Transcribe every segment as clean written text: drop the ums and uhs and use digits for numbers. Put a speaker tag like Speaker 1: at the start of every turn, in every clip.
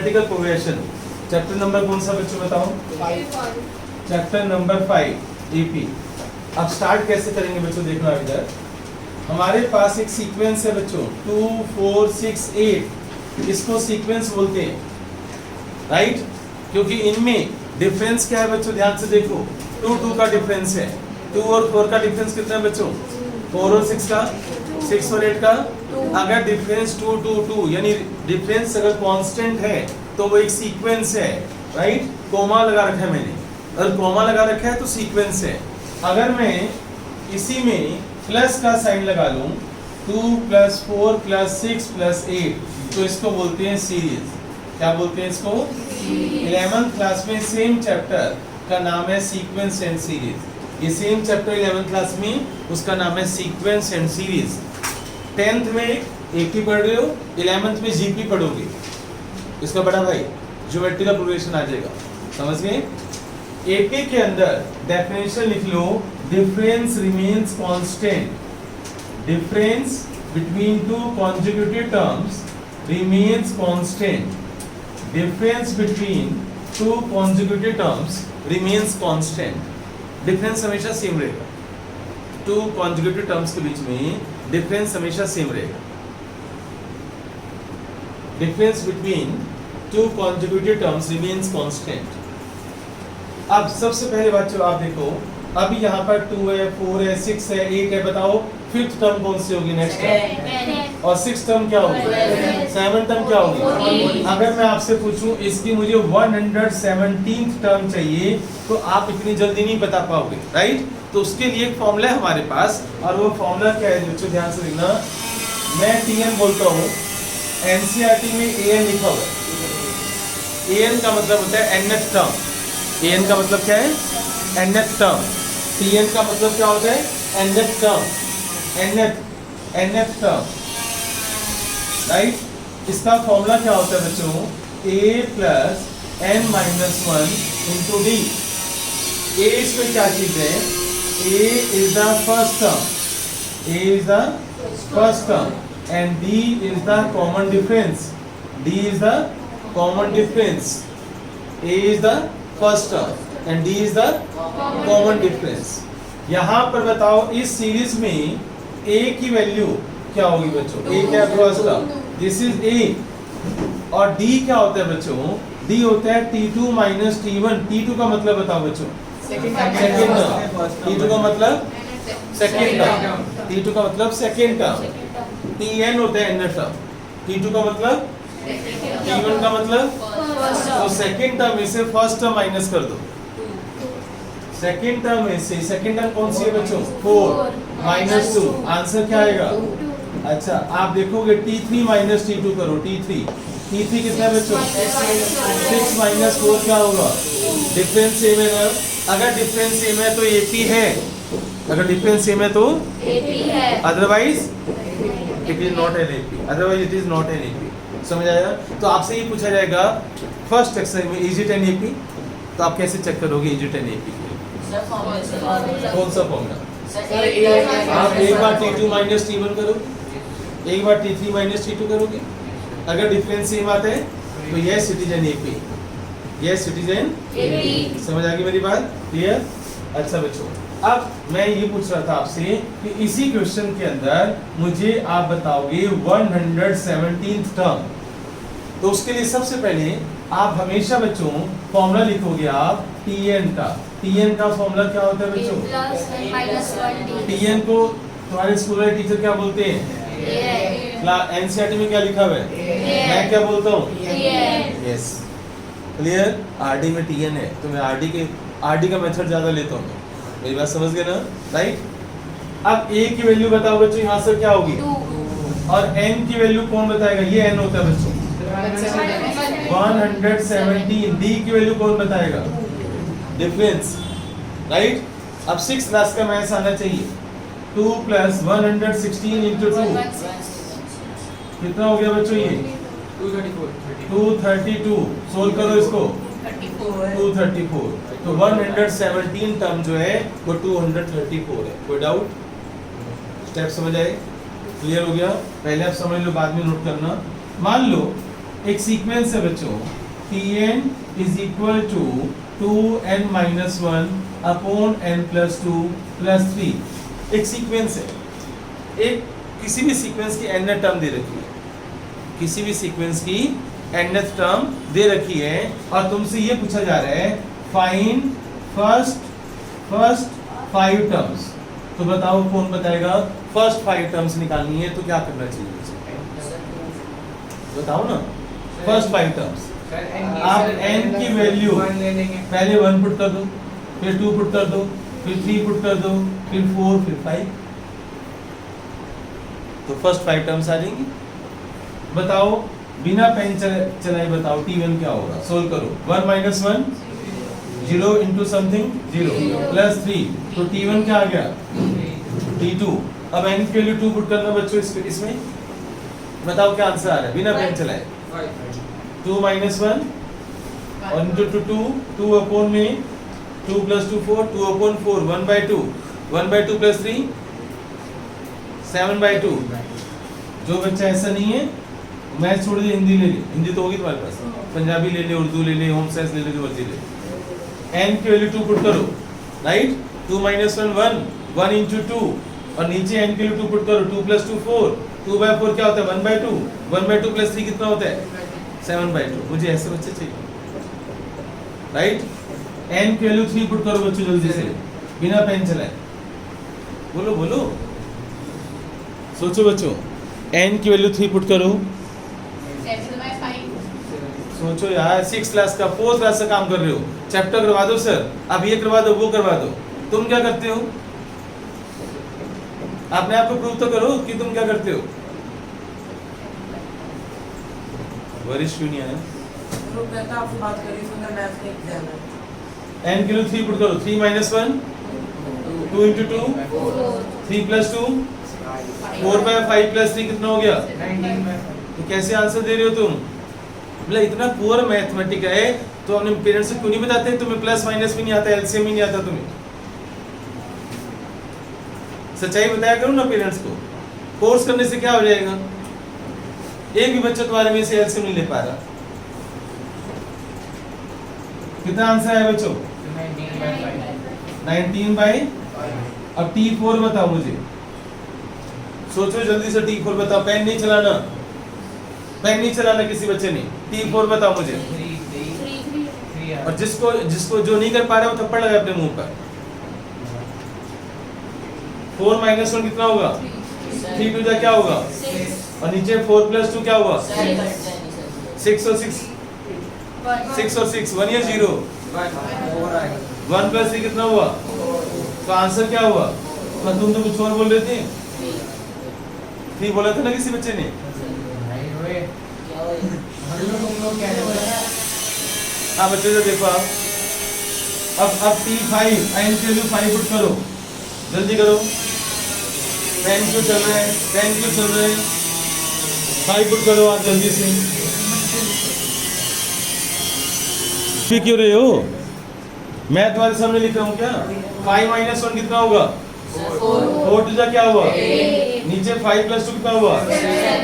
Speaker 1: Geometrical progression. Chapter number कौन सा बच्चों बताओ? Chapter number 5 AP. अब स्टार्ट कैसे करेंगे बच्चों, देखना इधर। हमारे पास एक सीक्वेंस है बच्चों 2 4 6 8, इसको सीक्वेंस बोलते हैं, राइट? क्योंकि इनमें डिफरेंस क्या है बच्चों, ध्यान से देखो। 2 2 का डिफरेंस है, 2 और 4 का डिफरेंस कितना है बच्चों? 4 और 6 का, 6 और 8 का। अगर डिफरेंस 2 2 2 यानी डिफरेंस अगर कांस्टेंट है तो वो एक सीक्वेंस है, राइट? कोमा लगा रखा है मैंने, अगर कोमा लगा रखा है तो सीक्वेंस है। अगर मैं इसी में प्लस का साइन लगा लूं 2 + 4 + 6 + 8, तो इसको बोलते हैं सीरीज। क्या बोलते हैं इसको? 11th क्लास में सेम चैप्टर का नाम है सीक्वेंस एंड सीरीज। ये सेम चैप्टर 11th क्लास में उसका नाम है सीक्वेंस एंड सीरीज। 10th में एपी पढ़ रहे हो, 11th में जीपी पढ़ोगे, इसका बड़ा भाई ज्योमेट्रिकल प्रोग्रेशन आ जाएगा, समझ गए? एपी के अंदर डेफिनेशन लिख लो, difference remains constant. Difference between two consecutive terms remains constant. Difference between two consecutive terms remains constant. Difference हमेशा सेम रहेगा, टू कॉन्जिक्यूटिव टर्म्स के बीच में डिफरेंस हमेशा सेम रहेगा। Difference between two consecutive terms remains constant. अब सबसे पहले बच्चों आप देखो, अभी यहाँ पर 2 है, 4 है, 6 है, 8 है, बताओ फिफ्थ टर्म कौन सी होगी नेक्स्ट टर्म? और सिक्स टर्म क्या होगी? 7th टर्म क्या होगी? अगर मैं आपसे पूछूं इसकी मुझे 117th टर्म चाहिए तो आप इतनी जल्दी नहीं बता पाओगे, राइट? तो उसके लिए एक फॉर्मूला है हमारे पास, और वो फॉर्मूला क्या है बच्चों, ध्यान से देखना। मैं TN बोलता हूँ, NCERT में AN लिखा हुआ है। AN का मतलब होता है nth टर्म। AN का मतलब क्या है? nth term. TN का मतलब क्या होता है? nth term. nth term, right? इसका फॉर्मूला क्या होता है बच्चों? A + n - 1 × D। A इसमें क्या चीज है? A is the first term, A is the first term and D is the common difference. D is the common difference. A is the first term and D is the common difference. यहाँ पर बताओ इस series में A की value क्या होगी बच्चों? A क्या है? First term, this is A। और D क्या होता है बच्चों? D होता है T2 - T1। T2 का मतलब बताओ बच्चों? Second term. T2 का मतलब सेकंड टर्म। T2 का मतलब सेकंड टर्म। Tn होता है nth टर्म। T2 का मतलब, T1 का मतलब, तो सेकंड टर्म में से फर्स्ट टर्म माइनस कर दो। सेकंड टर्म में से सेकंड टर्म कौन सी है बच्चों? 4 - 2, आंसर क्या आएगा? अच्छा आप देखोगे T3 - T2 करो, T3 कितना है बच्चों? 6 - 4 क्या होगा? डिफरेंस सेम है ना? अगर डिफरेंस सेम है तो AP है, अगर डिफरेंस सेम है तो AP है, otherwise it is not N AP, otherwise it is not N AP। समझ आया? तो आपसे ये पूछा जाएगा फर्स्ट एक्सरसाइज में, इज इट एन AP? तो आप कैसे चेक करोगे इज इट एन AP? कौन सा फॉर्मूला? आप एक बार T2 - T1 करोगे, एक बार T3 - T2 करोगे, अगर डिफरेंस सेम आता है तो ये सिटीजन AP, ये सिटीजन AP। समझ आ गई मेरी बात? क्लियर? अच्छा बच्चों, अब मैं ये पूछ रहा था आपसे कि इसी क्वेश्चन के अंदर मुझे आप बताओगे 117th टर्म। तो उसके लिए सबसे पहले आप हमेशा बच्चों फॉर्मूला लिखोगे आप TN का। TN का फॉर्मूला क्या होता है बच्चों? TN को तुम्हारे स्कूल वाले टीचर क्या बोलते हैं? NCERT में क्या लिखा हुआ है? मैं क्या बोलता हूँ? Yes, clear? RD में TN है तो मैं RD का मेथड ज्यादा लेता हूँ। मेरी बात समझ गए ना, राइट? अब A की वैल्यू बताओ बच्चों, यहाँ से क्या होगी? और N की वैल्यू कौन बताएगा? ये N होता है बच्चों 117। D की वैल्यू कौन बताएगा? Difference, right? अब 6 क्लास का मैथ्स आना चाहिए। 2 + 116 × 2 कितना हो गया बच्चों? ये 232। सोल्व करो इसको, 234। तो 117 टर्म जो है वो 234 है। कोई डाउट? स्टेप समझ आए? क्लियर हो गया? पहले आप समझ लो, बाद में नोट करना। मान लो एक सीक्वेंस है बच्चों, Tn is equal to 2n minus 1 upon n plus 2 plus 3। एक सीक्वेंस है, एक किसी भी सीक्वेंस की nth टर्म दे रखी है, किसी भी सीक्वेंस की nth टर्म दे रखी है और तुमसे ये पूछा जा रहा है फाइंड फर्स्ट 5 टर्म्स। तो बताओ कौन बताएगा? फर्स्ट 5 टर्म्स निकालनी है तो क्या करना चाहिए? बताओ ना, फर्स्ट 5 टर्म्स। आप n की वैल्यू पहले 1 पुट कर दो, फिर 2 पुट कर दो, फिर 3 पुट कर दो, फिर 4, फिर 5। तो फर्स्ट 5 टर्म्स आ जाएंगी। बताओ बिना पेन चलाए बताओ T1 क्या होगा? सोल्व करो। 1 माइनस 1 0 इंटू समथिंग 0 प्लस 3, तो T1 क्या आ गया? T2। अब n की वैल्यू 2 पुट करना बच्चों इसमें, बताओ क्या आंसर आ रहा है बिना पेन चलाए? 2 माइनस 1 और इंटू 2 अपॉन में 2 प्लस 2 4, 2 अपॉन 4 1/2, 1/2 प्लस 3 7/2। जो बच्चा ऐसा नहीं है मैथ छोड़ दे, हिंदी ले ले, हिंदी तो होगी तुम्हारे पास, पंजाबी ले ले, उर्दू ले ले, होम साइंस ले ले, जो मर्जी ले। n की वैल्यू 2 पुट करो, राइट? 2 माइनस 1 1 इंटू 2 और नीचे n की वैल्यू 2 पुट करो, 2 प्लस 2 4, 2/4 क्या होता है? 1/2, 1/2 प्लस 3 कितना होता है? 7/2। मुझे ऐसे बच्चे चाहिए, राइट? n की वैल्यू 3 पुट करो बच्चों जल्दी से, बिना पेन चलाए। बोलो बोलो, सोचो बच्चों, n की वैल्यू 3 पुट करो। सोचो यार, 6 क्लास का 4th क्लास का काम कर रहे हो, चैप्टर करवा दो सर, अब ये करवा दो वो करवा दो। तुम क्या करते हो? अपने आप को प्रूव तो करो कि तुम क्या करते हो। वरिष्ठ क्यों नहीं आया?
Speaker 2: आपसे बात करी सुंदर मैथ के एग्जाम में।
Speaker 1: n की वैल्यू 3 पुट करो, 3 माइनस 1 2 इंटू 2 3 प्लस 2 4/5 प्लस 3 कितना हो गया?
Speaker 2: 19।
Speaker 1: तो कैसे आंसर दे रहे हो तुम? मतलब इतना पुअर मैथमेटिक है तो अपने पेरेंट्स को क्यों नहीं बताते? तुम्हें प्लस माइनस भी नहीं आता, एलसीएम भी नहीं आता तुम्हें। सच्चाई बताया करो ना पेरेंट्स को। कोर्स करने से क्या हो जाएगा? एक भी बच्चा तुम्हारे में से एलसीएम नहीं ले पा रहा। कितना आंसर है बच्चों? 19/5। अब T4 बताओ मुझे, सोचो जल्दी से। T4 बताओ, पेन नहीं चलाना, पेन नहीं चलाना किसी बच्चे ने। T4 बताओ मुझे। और जिसको जो नहीं कर पा रहा है वो थप्पड़ लगाए अपने मुंह पर। 4 माइनस 1 कितना होगा? 3 2 जा क्या होगा? और नीचे 4 प्लस 2 क्या हुआ? 6 और 6 1 या 0? 1 प्लस 3 कितना हुआ? तो आंसर क्या हुआ? तुम तो कुछ और बोल रहे थे। 3 बोला था ना किसी बच्चे ने। हाँ बच्चे जो देखो आप, अब T5 n की वैल्यू 5 पुट करो, जल्दी करो। पेन क्यों चल रहे हैं? पेन क्यों चल रहे हैं? 5 पुट करो आप जल्दी से। फिर क्यों रहे हो? मैं तुम्हारे सामने लिख रहा हूँ क्या? 5 माइनस 1 कितना होगा? 4 2 जा क्या हुआ? नीचे 5 प्लस 2 कितना हुआ?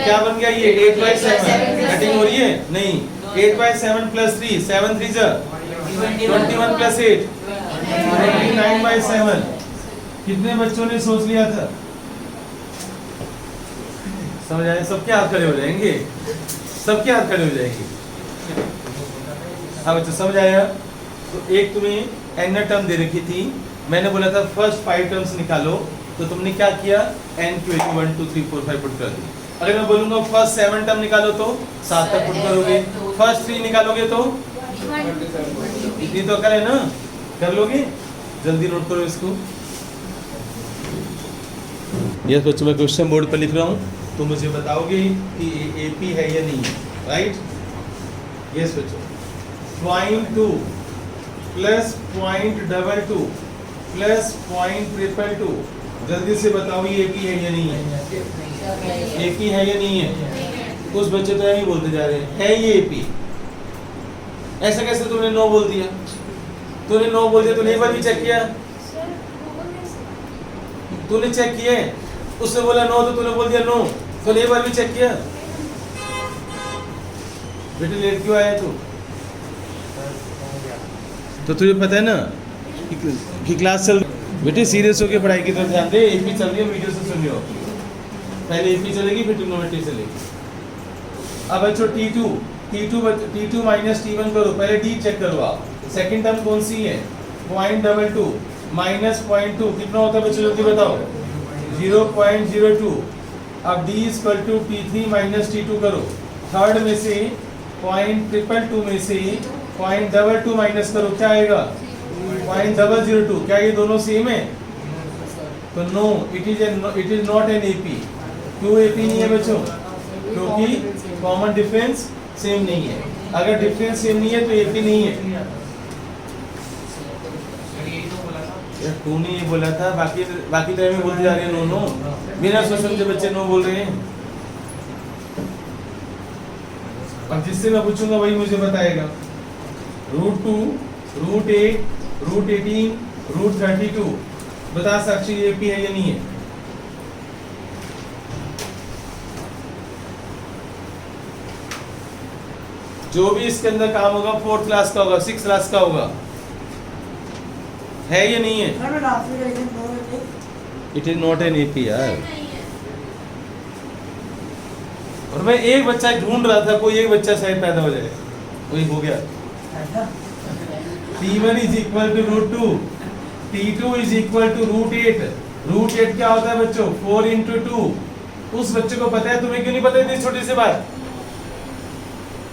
Speaker 1: क्या बन गया ये? 8/7। कटिंग हो रही है? नहीं। 8/7 प्लस 3 7 3 जा 21 प्लस 8 29/7। कितने बच्चों ने सोच लिया था? समझ आए? सबके हाथ खड़े हो जाएंगे, सबके हाथ खड़े हो जाएंगे। हाँ बच्चों समझ आया? तो एक तुम्हें n टर्म दे रखी थी, मैंने बोला था फर्स्ट 5 टर्म्स निकालो, तो तुमने क्या किया? n की वैल्यू 1 2 3 4 5 पुट कर दी। अगर मैं बोलूंगा फर्स्ट 7 टर्म निकालो तो 7 तक पुट करोगे, फर्स्ट 3 निकालोगे तो इतनी तो अकल है ना, कर लोगे? जल्दी नोट करो इसको। यस बच्चों, मैं क्वेश्चन बोर्ड पर लिख रहा हूँ, तो मुझे बताओगे कि AP है या नहीं है, राइट? यस बच्चों। 0.2 प्लस 0.22 प्लस 0.2, जल्दी से बताओ ये AP है या नहीं है? AP है या नहीं है? कुछ बच्चे तो यही बोलते जा रहे हैं, है ये AP। ऐसा कैसे तुमने नो बोल दिया? तूने नो बोल दिया, तूने एक बार भी चेक किया? तूने चेक किया? उसने बोला नो तो तूने बोल दिया नो, तूने एक बार भी चेक किया? बेटे लेट क्यों आया तू? तो तुझे पता है ना कि क्लास चल, बेटे सीरियस होकर पढ़ाई की तरफ ध्यान दे। एपी चल रही है, वीडियो से सुनियो। पहले एपी चलेगी फिर ट्रिग्नोमेट्री चलेगी। अब बच्चों T2 माइनस T1 करो, पहले D चेक करो आप। सेकंड टर्म कौन सी है? 0.22 माइनस 0.2 कितना होता है बच्चों जल्दी बताओ? 0.02। अब D equal to T3 minus T2 करो। थर्ड में से 0.222 में से 0.22 माइनस करो, क्या आएगा? 0.002। क्या ये दोनों सेम है? तो no, it is not an AP. क्यों एपी नहीं है बच्चों? क्योंकि कॉमन डिफरेंस सेम नहीं है। अगर डिफरेंस सेम नहीं है तो एपी नहीं है। यार तूने ये बोला था, बाकी तो मैं बोलते जा रहे हैं नो। बिना सोच समझे बच्चे नो बोल रहे हैं। अब जिससे मैं पूछूंगा वही मुझे बताएगा। √2, √8, √18, √32 बता साक्षी ये एपी है या नहीं है? जो भी इसके अंदर काम होगा 4th क्लास का होगा, 6th क्लास का होगा, है या नहीं है? It is not an AP यार। और मैं एक बच्चा ढूंढ रहा था, कोई एक बच्चा शायद पैदा हो जाए, वही हो गया। T1 is equal to √2, T2 is equal to √8। √8 क्या होता है बच्चों? 4 into 2। उस बच्चे को पता है, तुम्हें क्यों नहीं पता इतनी छोटी सी बात?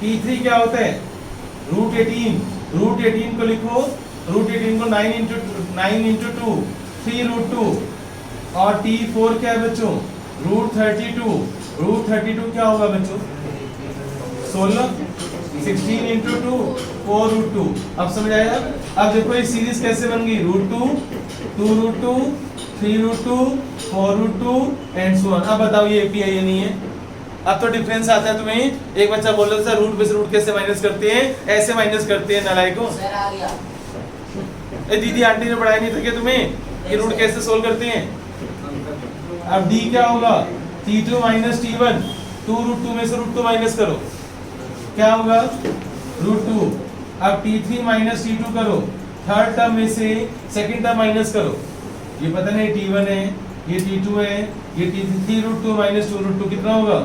Speaker 1: T3 क्या होता है? √18। √18 को लिखो, √18 को 9 into 2 3√2। और T4 क्या है बच्चों? √32। √32 क्या होगा बच्चों? 16। 16 into 2 4√2। अब समझ आया? अब देखो ये सीरीज कैसे बन गई? √2, 2√2, 3√2, 4√2 एंड सो ऑन। अब बताओ ये एपी है या नहीं है? अब तो डिफरेंस आता है तुम्हें। एक बच्चा बोल रहा था रूट पे से रूट कैसे माइनस करते हैं? ऐसे माइनस करते हैं नालायकों।
Speaker 2: सर आ गया।
Speaker 1: ए दीदी आंटी ने पढ़ाया नहीं था क्या तुम्हें कि रूट कैसे सोल्व करते हैं? अब D क्या होगा? T2 minus T1। 2√2 में से √2 माइनस करो, क्या होगा? √2। अब T3 माइनस T2 करो, थर्ड टर्म में से सेकंड टर्म माइनस करो। ये पता नहीं T1 है, ये T2 है, ये T3। 3√2 माइनस 2√2 कितना होगा?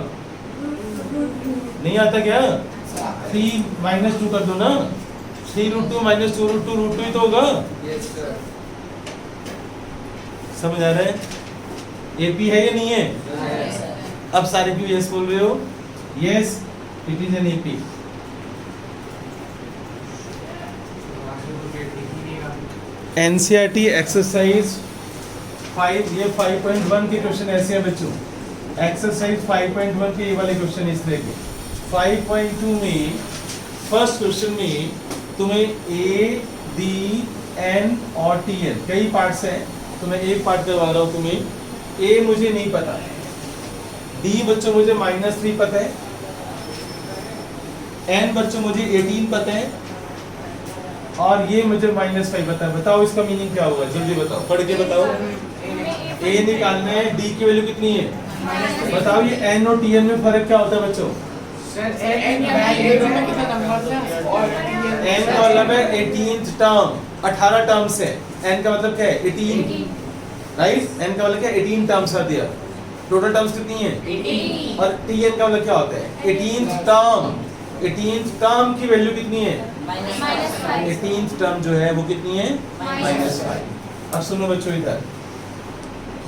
Speaker 1: नहीं आता क्या? 3 माइनस 2 कर दो ना। 3√2 माइनस 2√2 √2 ही तो होगा। समझ आ रहा है? एपी है या नहीं है? अब सारे क्यों यस बोल रहे हो? Yes, it is an AP. NCERT exercise 5, ये 5.1 के क्वेश्चन ऐसे हैं बच्चों। एक्सरसाइज 5.1 के ये वाले क्वेश्चन इस तरह के। 5.2 में फर्स्ट क्वेश्चन में तुम्हें A, D, N और TN कई पार्ट्स हैं, तो मैं एक पार्ट करवा रहा हूँ तुम्हें। A मुझे नहीं पता है, D बच्चों मुझे -3 पता है, N बच्चों मुझे 18 पता है, और ये मुझे -5 पता है। बताओ इसका मीनिंग क्या होगा? जल्दी बताओ, पढ़ के बताओ। A निकालना है, D की वैल्यू कितनी है? बताओ ये N और TN में फर्क क्या होता है बच्चों? N का मतलब है 18th टर्म, 18 टर्म्स है। N का मतलब क्या है? 18, राइट? N का मतलब क्या है? 18 टर्म्स कर दिया। टोटल टर्म्स कितनी है? 18। और TN का मतलब क्या होता है? 18th term. 18th टर्म की वैल्यू कितनी है? -5। 18th टर्म जो है वो कितनी है? -5। अब सुनो बच्चों इधर,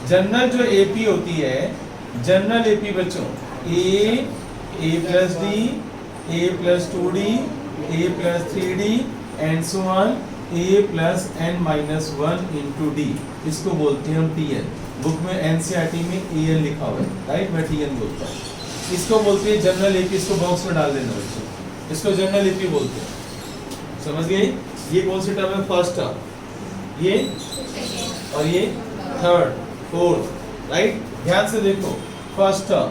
Speaker 1: जनरल जो एपी होती है, जनरल एपी बच्चों A plus D, A plus 2D, A plus 3D and so on, A plus n minus 1 into D, इसको बोलते हैं हम TN। बुक में NCERT में AN लिखा हुआ है, राइट? मैं TN बोलता हूँ। इसको बोलते हैं जनरल एपी। इसको बॉक्स में डाल देना बच्चों, इसको जनरल एपी बोलते हैं। समझ गए? ये कौन सी टर्म है? फर्स्ट टर्म, ये और ये थर्ड, फोर्थ, राइट? ध्यान से देखो, first term,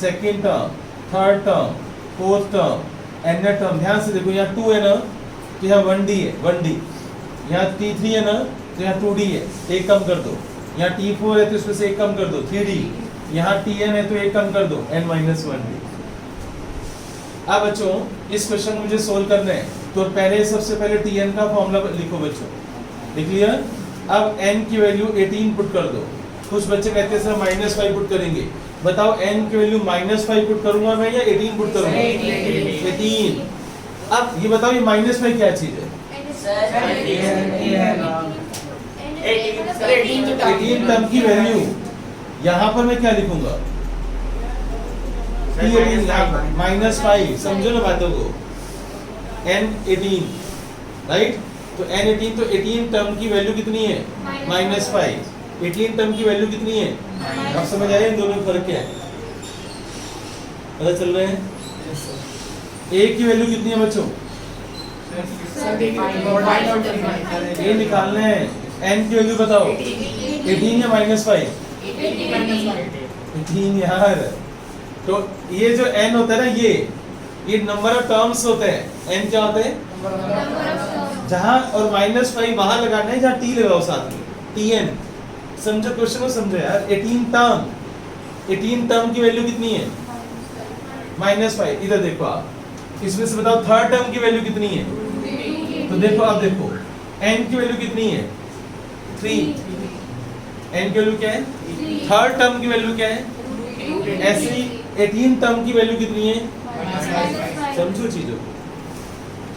Speaker 1: second term, third term, fourth term, and term. ध्यान से देखो, यहाँ 2 है ना, तो यहाँ 1D है, 1D। यहाँ T3 है ना, तो यहाँ 2D है, एक कम कर दो। यहाँ T4 है तो इसमें से एक कम कर दो, 3D। यहाँ TN है तो एक कम कर दो, n-1D। अब बच्चों इस क्वेश्चन को मुझे सोल्व करना है, तो पहले सबसे पहले tn का फॉर्मूला लिखो बच्चों, लिख लिया। अब n की वैल्यू 18 पुट कर दो। कुछ बच्चे कहते हैं सर -5 पुट करेंगे, बताओ n की वैल्यू -5 पुट करूंगा मैं या 18 पुट करूंगा? 18। अब ये बताओ ये -5 क्या चीज है? 18 टर्म की वैल्यू, यहाँ पर मैं क्या लिखूंगा? -5, समझो ना बातों को। n18 राइट, तो n18 तो 18 टर्म की वैल्यू कितनी है? -5। 18 टर्म की वैल्यू कितनी है? अब समझ आया इन दोनों में फर्क क्या है? पता चल रहे हैं? a की वैल्यू कितनी है बच्चों? a निकालना है। n की वैल्यू बताओ, 18 या -5? 18 यार। तो ये जो n होता है ना, ये नंबर ऑफ टर्म्स होते हैं। n क्या होते हैं? जहां और -5 वहां लगाना है जहां t लगाओ साथ में, tn। समझो क्वेश्चन को, समझो यार। 18 टर्म की वैल्यू कितनी है? -5। इधर देखो आप, इसमें से बताओ थर्ड टर्म की वैल्यू कितनी है? तो देखो, अब देखो n की वैल्यू कितनी है? 3। n की वैल्यू क्या है? थर्ड टर्म की वैल्यू क्या है? ऐसे ही 18 टर्म की वैल्यू कितनी है? समझो चीजों को।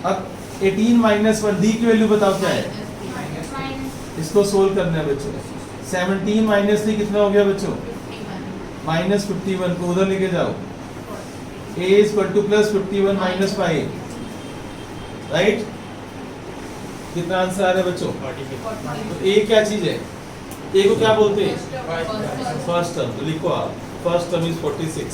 Speaker 1: अब 18 -1 d की वैल्यू बताओ क्या है? इसको सोल्व करना है बच्चों। 17 -3 कितना हो गया बच्चों? -51 को उधर लेके जाओ। a = +51 - 5, right? कितना आंसर आ रहा है बच्चों? तो a क्या चीज है? a को क्या बोलते हैं? First term. तो लिखो आप, फर्स्ट टर्म इज 46।